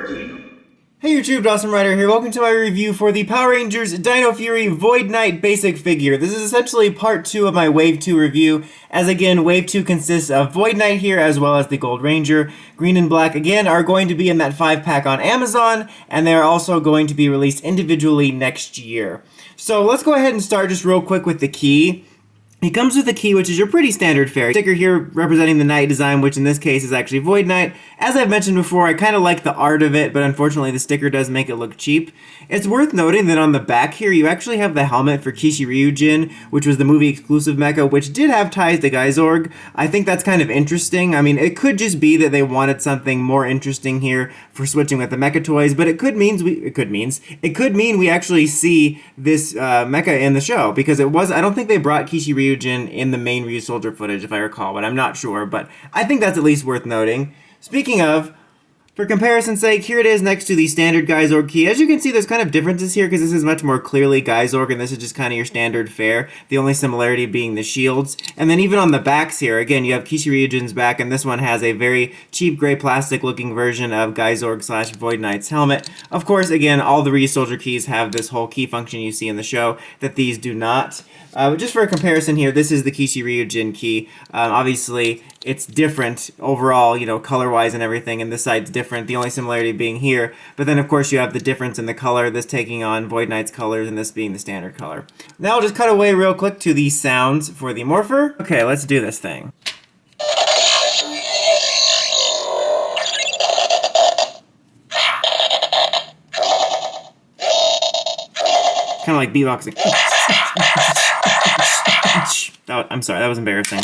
working. Hey YouTube, Dawson Rider here. Welcome to my review for the Power Rangers Dino Fury Void Knight basic figure. This is essentially part 2 of my Wave 2 review, as again, Wave 2 consists of Void Knight here, as well as the Gold Ranger. Green and Black, again, are going to be in that 5-pack on Amazon, and they're also going to be released individually next year. So let's go ahead and start just real quick with the key. He comes with a key, which is your pretty standard fare. Sticker here representing the Knight design, which in this case is actually Void Knight. As I've mentioned before, I kind of like the art of it, but unfortunately the sticker does make it look cheap. It's worth noting that on the back here, you actually have the helmet for Kishi Ryujin, which was the movie exclusive mecha, which did have ties to Geizorg. I think that's kind of interesting. I mean, it could just be that they wanted something more interesting here for switching with the mecha toys, but it could mean we actually see this mecha in the show, because I don't think they brought Kishi Ryujin in the main Ryusoldier footage, if I recall, but I'm not sure, but I think that's at least worth noting. Speaking of, for comparison's sake, here it is next to the standard Geizorg key. As you can see, there's kind of differences here because this is much more clearly Geizorg and this is just kind of your standard fare, the only similarity being the shields. And then even on the backs here, again, you have Kishi Ryujin's back, and this one has a very cheap gray plastic looking version of Geizorg / Void Knight's helmet. Of course, again, all the Ryusoldier keys have this whole key function you see in the show that these do not. Just for a comparison here, this is the Kishi Ryujin key. Obviously, it's different overall, you know, color-wise and everything, and this side's different, the only similarity being here. But then, of course, you have the difference in the color, this taking on Void Knight's colors and this being the standard color. Now I'll just cut away real quick to the sounds for the Morpher. Okay, let's do this thing. Kind of like beatboxing. I'm sorry, that was embarrassing.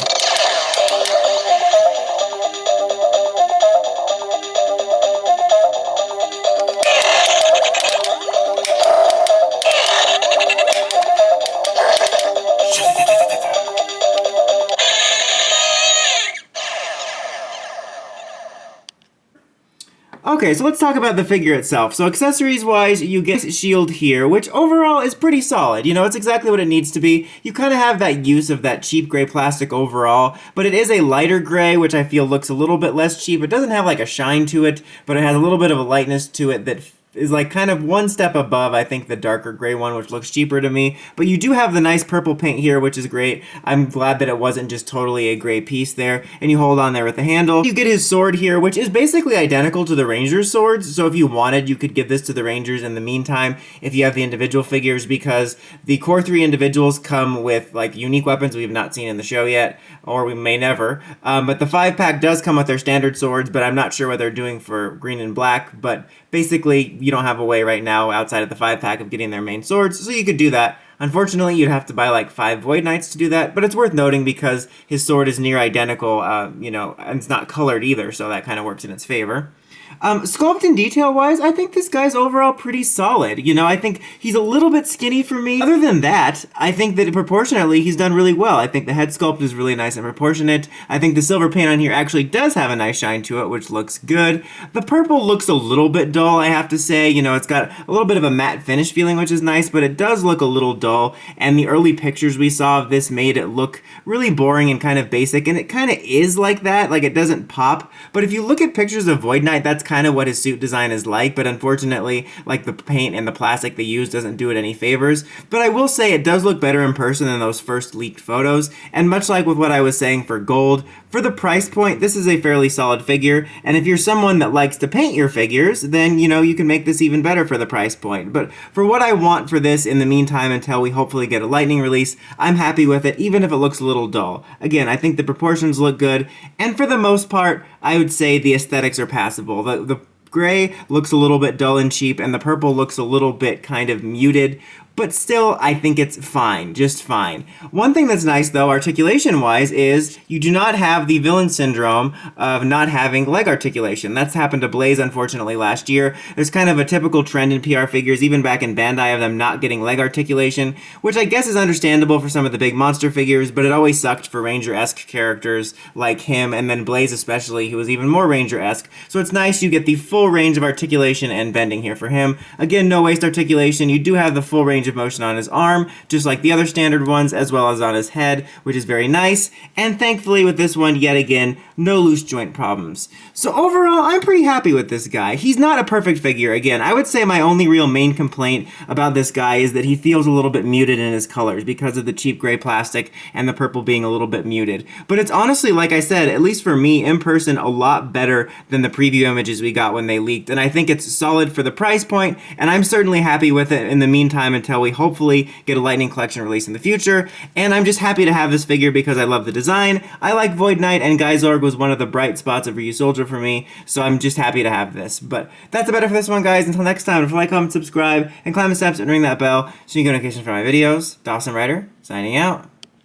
Okay, so let's talk about the figure itself. So accessories-wise, you get a shield here, which overall is pretty solid. You know, it's exactly what it needs to be. You kind of have that use of that cheap gray plastic overall, but it is a lighter gray, which I feel looks a little bit less cheap. It doesn't have like a shine to it, but it has a little bit of a lightness to it that is like kind of one step above, I think, the darker gray one, which looks cheaper to me. But you do have the nice purple paint here, which is great. I'm glad that it wasn't just totally a gray piece there. And you hold on there with the handle. You get his sword here, which is basically identical to the Rangers' swords. So if you wanted, you could give this to the Rangers in the meantime if you have the individual figures, because the core 3 individuals come with like unique weapons we've not seen in the show yet, or we may never. But the 5-pack does come with their standard swords, but I'm not sure what they're doing for Green and Black. But basically, you don't have a way right now outside of the 5-pack of getting their main swords, so you could do that. Unfortunately, you'd have to buy like 5 Void Knights to do that, but it's worth noting because his sword is near identical, you know, and it's not colored either, so that kind of works in its favor. Sculpting Detail-wise, I think this guy's overall pretty solid. You know, I think he's a little bit skinny for me. Other than that, I think that proportionately he's done really well. I think the head sculpt is really nice and proportionate. I think the silver paint on here actually does have a nice shine to it, which looks good. The purple looks a little bit dull, I have to say. You know, it's got a little bit of a matte finish feeling, which is nice, but it does look a little dull. And the early pictures we saw of this made it look really boring and kind of basic, and it kind of is like that. Like, it doesn't pop. But if you look at pictures of Void Knight, that's kind of what his suit design is like, but unfortunately, like, the paint and the plastic they use doesn't do it any favors. But I will say it does look better in person than those first leaked photos, and much like with what I was saying for gold, for the price point, this is a fairly solid figure, and if you're someone that likes to paint your figures, then, you know, you can make this even better for the price point. But for what I want for this in the meantime, until we hopefully get a lightning release, I'm happy with it, even if it looks a little dull. Again, I think the proportions look good, and for the most part, I would say the aesthetics are passable. The gray looks a little bit dull and cheap, and the purple looks a little bit kind of muted, but still, I think it's fine, just fine. One thing that's nice, though, articulation-wise, is you do not have the villain syndrome of not having leg articulation. That's happened to Blaze, unfortunately, last year. There's kind of a typical trend in PR figures, even back in Bandai, of them not getting leg articulation, which I guess is understandable for some of the big monster figures, but it always sucked for Ranger-esque characters like him, and then Blaze especially, who was even more Ranger-esque. So it's nice you get the full range of articulation and bending here for him. Again, no waist articulation. You do have the full range range of motion on his arm, just like the other standard ones, as well as on his head, which is very nice. And thankfully with this one, yet again, no loose joint problems. So overall, I'm pretty happy with this guy. He's not a perfect figure. Again, I would say my only real main complaint about this guy is that he feels a little bit muted in his colors because of the cheap gray plastic and the purple being a little bit muted. But it's honestly, like I said, at least for me, in person, a lot better than the preview images we got when they leaked. And I think it's solid for the price point, and I'm certainly happy with it in the meantime until we hopefully get a Lightning Collection release in the future. And I'm just happy to have this figure because I love the design. I like Void Knight, and Geysorg was one of the bright spots of Ryusoulger for me, so I'm just happy to have this. But that's about it for this one, guys. Until next time, don't forget, like, comment, subscribe, and climb the steps and ring that bell so you get notifications for my videos. Dawson Ryder, signing out.